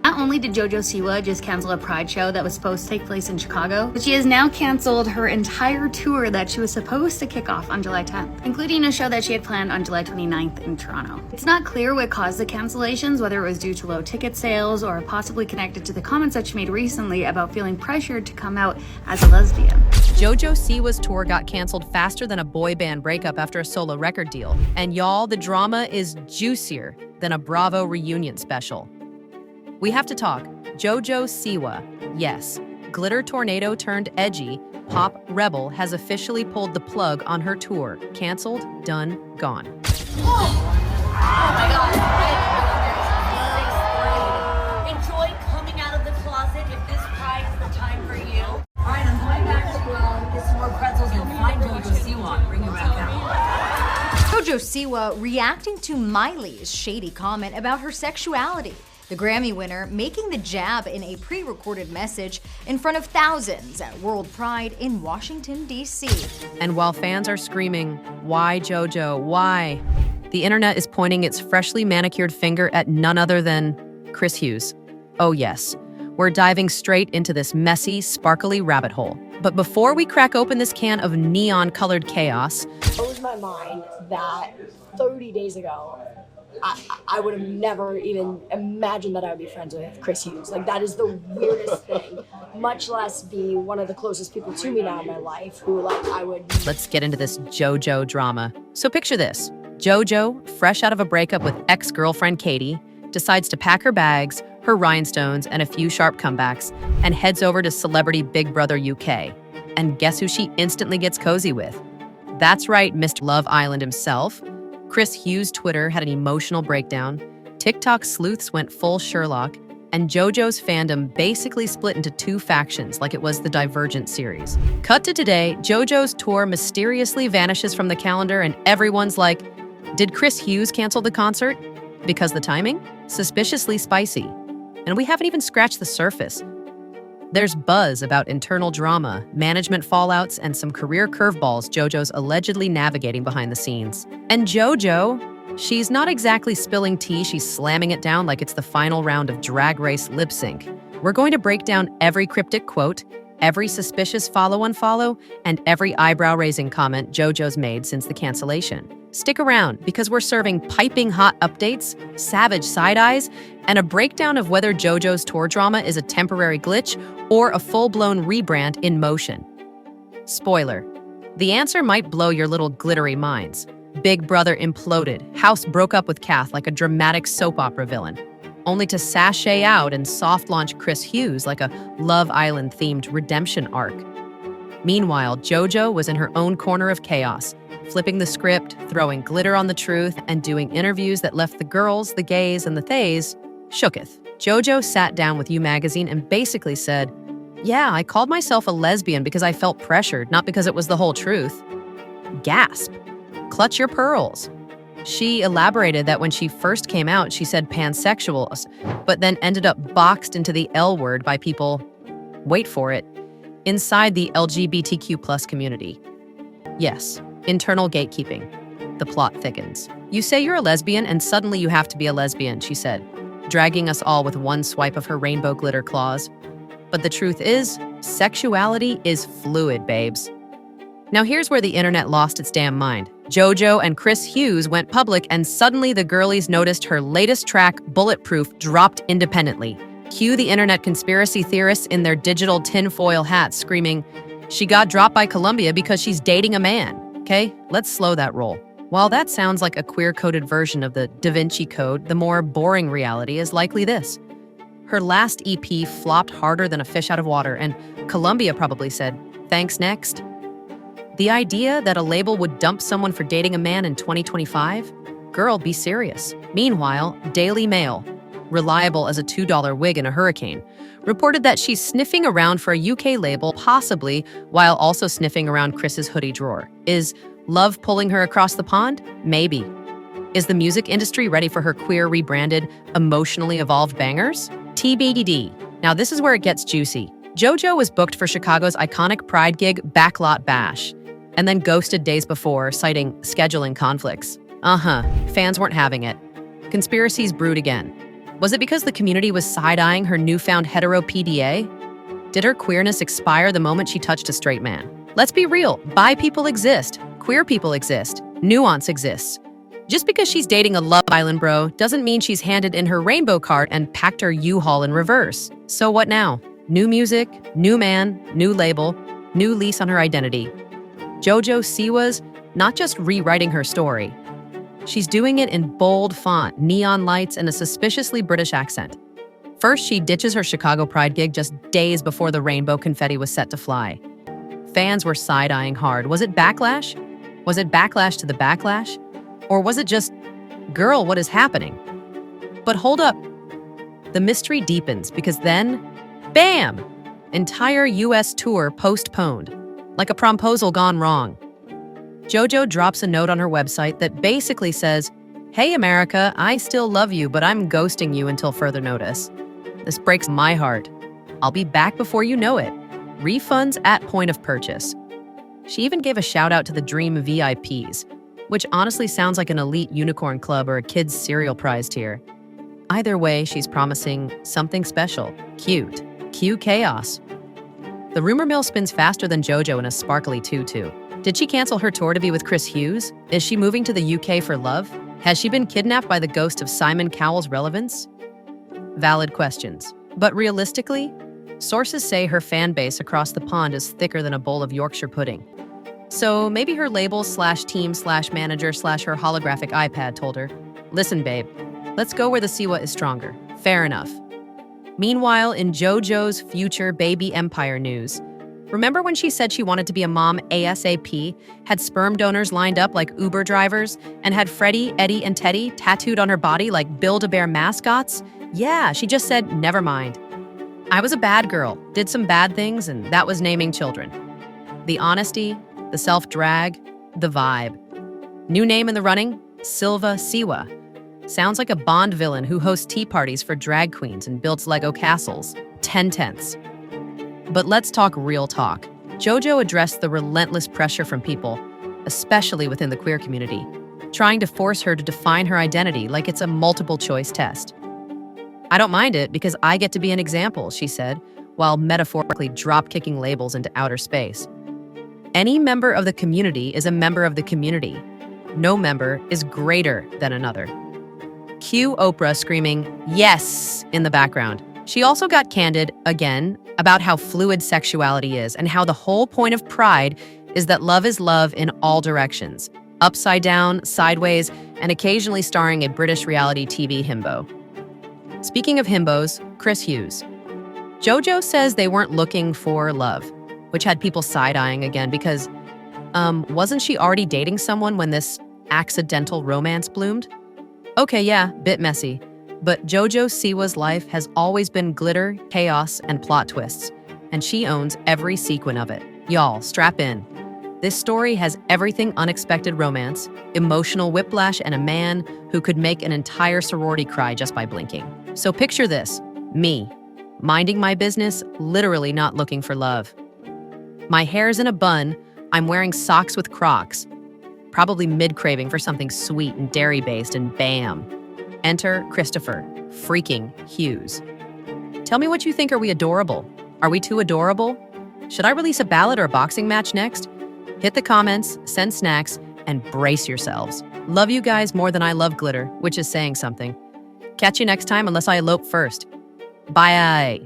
Not only did JoJo Siwa just cancel a Pride show that was supposed to take place in Chicago, but she has now canceled her entire tour that she was supposed to kick off on July 10th, including a show that she had planned on July 29th in Toronto. It's not clear what caused the cancellations, whether it was due to low ticket sales or possibly connected to the comments that she made recently about feeling pressured to come out as a lesbian. JoJo Siwa's tour got canceled faster than a boy band breakup after a solo record deal. And y'all, the drama is juicier than a Bravo reunion special. We have to talk. JoJo Siwa, yes, glitter tornado turned edgy, pop rebel has officially pulled the plug on her tour. Canceled, done, gone. Oh my God. Enjoy coming out of the closet if this Pride is the time for you. All right, I'm going back to get some more pretzels and find JoJo Siwa. Bring you back out. JoJo Siwa reacting to Miley's shady comment about her sexuality. The Grammy winner making the jab in a pre-recorded message in front of thousands at World Pride in Washington, D.C. And while fans are screaming, "Why, JoJo, why?" the internet is pointing its freshly manicured finger at none other than Chris Hughes. Oh yes, we're diving straight into this messy, sparkly rabbit hole. But before we crack open this can of neon-colored chaos, It blows my mind that 30 days ago, I would have never even imagined that I would be friends with Chris Hughes. Like, that is the weirdest thing, much less be one of the closest people to me now in my life who, like, I would... let's get into this JoJo drama. So picture this. JoJo, fresh out of a breakup with ex-girlfriend Katie, decides to pack her bags, her rhinestones, and a few sharp comebacks, and heads over to Celebrity Big Brother UK. And guess who she instantly gets cozy with? That's right, Mr. Love Island himself. Chris Hughes' Twitter had an emotional breakdown, TikTok sleuths went full Sherlock, and JoJo's fandom basically split into two factions like it was the Divergent series. Cut to today, JoJo's tour mysteriously vanishes from the calendar and everyone's like, did Chris Hughes cancel the concert? Because the timing? Suspiciously spicy. And we haven't even scratched the surface. There's buzz about internal drama, management fallouts, and some career curveballs JoJo's allegedly navigating behind the scenes. And JoJo, she's not exactly spilling tea, she's slamming it down like it's the final round of Drag Race lip sync. We're going to break down every cryptic quote, every suspicious follow-unfollow, and every eyebrow-raising comment JoJo's made since the cancellation. Stick around, because we're serving piping hot updates, savage side-eyes, and a breakdown of whether JoJo's tour drama is a temporary glitch or a full-blown rebrand in motion. Spoiler, the answer might blow your little glittery minds. Big Brother imploded, House broke up with Kath like a dramatic soap opera villain, only to sashay out and soft-launch Chris Hughes like a Love Island-themed redemption arc. Meanwhile, JoJo was in her own corner of chaos, flipping the script, throwing glitter on the truth, and doing interviews that left the girls, the gays, and the theys shooketh. JoJo sat down with You Magazine and basically said, yeah, I called myself a lesbian because I felt pressured, not because it was the whole truth. Gasp. Clutch your pearls. She elaborated that when she first came out, she said pansexual, but then ended up boxed into the L word by people, wait for it, inside the LGBTQ+ community. Yes, internal gatekeeping. The plot thickens. You say you're a lesbian and suddenly you have to be a lesbian, she said, dragging us all with one swipe of her rainbow glitter claws. But the truth is, sexuality is fluid, babes. Now here's where the internet lost its damn mind. JoJo and Chris Hughes went public and suddenly the girlies noticed her latest track, Bulletproof, dropped independently. Cue the internet conspiracy theorists in their digital tinfoil hats screaming, she got dropped by Columbia because she's dating a man. Okay, let's slow that roll. While that sounds like a queer-coded version of the Da Vinci Code, the more boring reality is likely this. Her last EP flopped harder than a fish out of water, and Columbia probably said, thanks, next. The idea that a label would dump someone for dating a man in 2025? Girl, be serious. Meanwhile, Daily Mail, reliable as a $2 wig in a hurricane, reported that she's sniffing around for a UK label, possibly while also sniffing around Chris's hoodie drawer. Is love pulling her across the pond? Maybe. Is the music industry ready for her queer, rebranded, emotionally evolved bangers? TBD. Now this is where it gets juicy. JoJo was booked for Chicago's iconic Pride gig, Backlot Bash, and then ghosted days before, citing scheduling conflicts. Fans weren't having it. Conspiracies brewed again. Was it because the community was side-eyeing her newfound hetero PDA? Did her queerness expire the moment she touched a straight man? Let's be real, bi people exist, queer people exist, nuance exists. Just because she's dating a Love Island bro doesn't mean she's handed in her rainbow cart and packed her U-Haul in reverse. So what now? New music, new man, new label, new lease on her identity. JoJo Siwa's not just rewriting her story. She's doing it in bold font, neon lights, and a suspiciously British accent. First, she ditches her Chicago Pride gig just days before the rainbow confetti was set to fly. Fans were side-eyeing hard. Was it backlash? Was it backlash to the backlash? Or was it just, girl, what is happening? But hold up. The mystery deepens because then, bam! Entire US tour postponed, like a promposal gone wrong. JoJo drops a note on her website that basically says, "Hey America, I still love you, but I'm ghosting you until further notice. This breaks my heart. I'll be back before you know it. Refunds at point of purchase." She even gave a shout out to the Dream VIPs, which honestly sounds like an elite unicorn club or a kid's cereal prize tier. Either way, she's promising something special, cute, Q chaos. The rumor mill spins faster than JoJo in a sparkly tutu. Did she cancel her tour to be with Chris Hughes? Is she moving to the UK for love? Has she been kidnapped by the ghost of Simon Cowell's relevance? Valid questions. But realistically, sources say her fan base across the pond is thicker than a bowl of Yorkshire pudding. So maybe her label/team/manager/her holographic iPad told her, "Listen, babe, let's go where the Siwa is stronger." Fair enough. Meanwhile, in JoJo's future baby empire news, remember when she said she wanted to be a mom ASAP, had sperm donors lined up like Uber drivers, and had Freddie, Eddie, and Teddy tattooed on her body like Build-A-Bear mascots? Yeah, she just said, never mind. I was a bad girl, did some bad things, and that was naming children. The honesty, the self-drag, the vibe. New name in the running, Silva Siwa. Sounds like a Bond villain who hosts tea parties for drag queens and builds Lego castles. 10/10. But let's talk real talk. JoJo addressed the relentless pressure from people, especially within the queer community, trying to force her to define her identity like it's a multiple choice test. "I don't mind it because I get to be an example," she said, while metaphorically drop-kicking labels into outer space. Any member of the community is a member of the community. No member is greater than another. Cue Oprah screaming, "Yes," in the background. She also got candid, again, about how fluid sexuality is and how the whole point of Pride is that love is love in all directions, upside down, sideways, and occasionally starring a British reality TV himbo. Speaking of himbos, Chris Hughes. JoJo says they weren't looking for love, which had people side-eyeing again because, wasn't she already dating someone when this accidental romance bloomed? Okay, yeah, bit messy. But JoJo Siwa's life has always been glitter, chaos, and plot twists, and she owns every sequin of it. Y'all, strap in. This story has everything unexpected romance, emotional whiplash, and a man who could make an entire sorority cry just by blinking. So picture this, me, minding my business, literally not looking for love. My hair's in a bun, I'm wearing socks with Crocs, probably mid-craving for something sweet and dairy-based, and bam. Enter Christopher freaking Hughes. Tell me what you think. Are we adorable? Are we too adorable? Should I release a ballad or a boxing match next? Hit the comments, send snacks, and brace yourselves. Love you guys more than I love glitter, which is saying something. Catch you next time unless I elope first. Bye.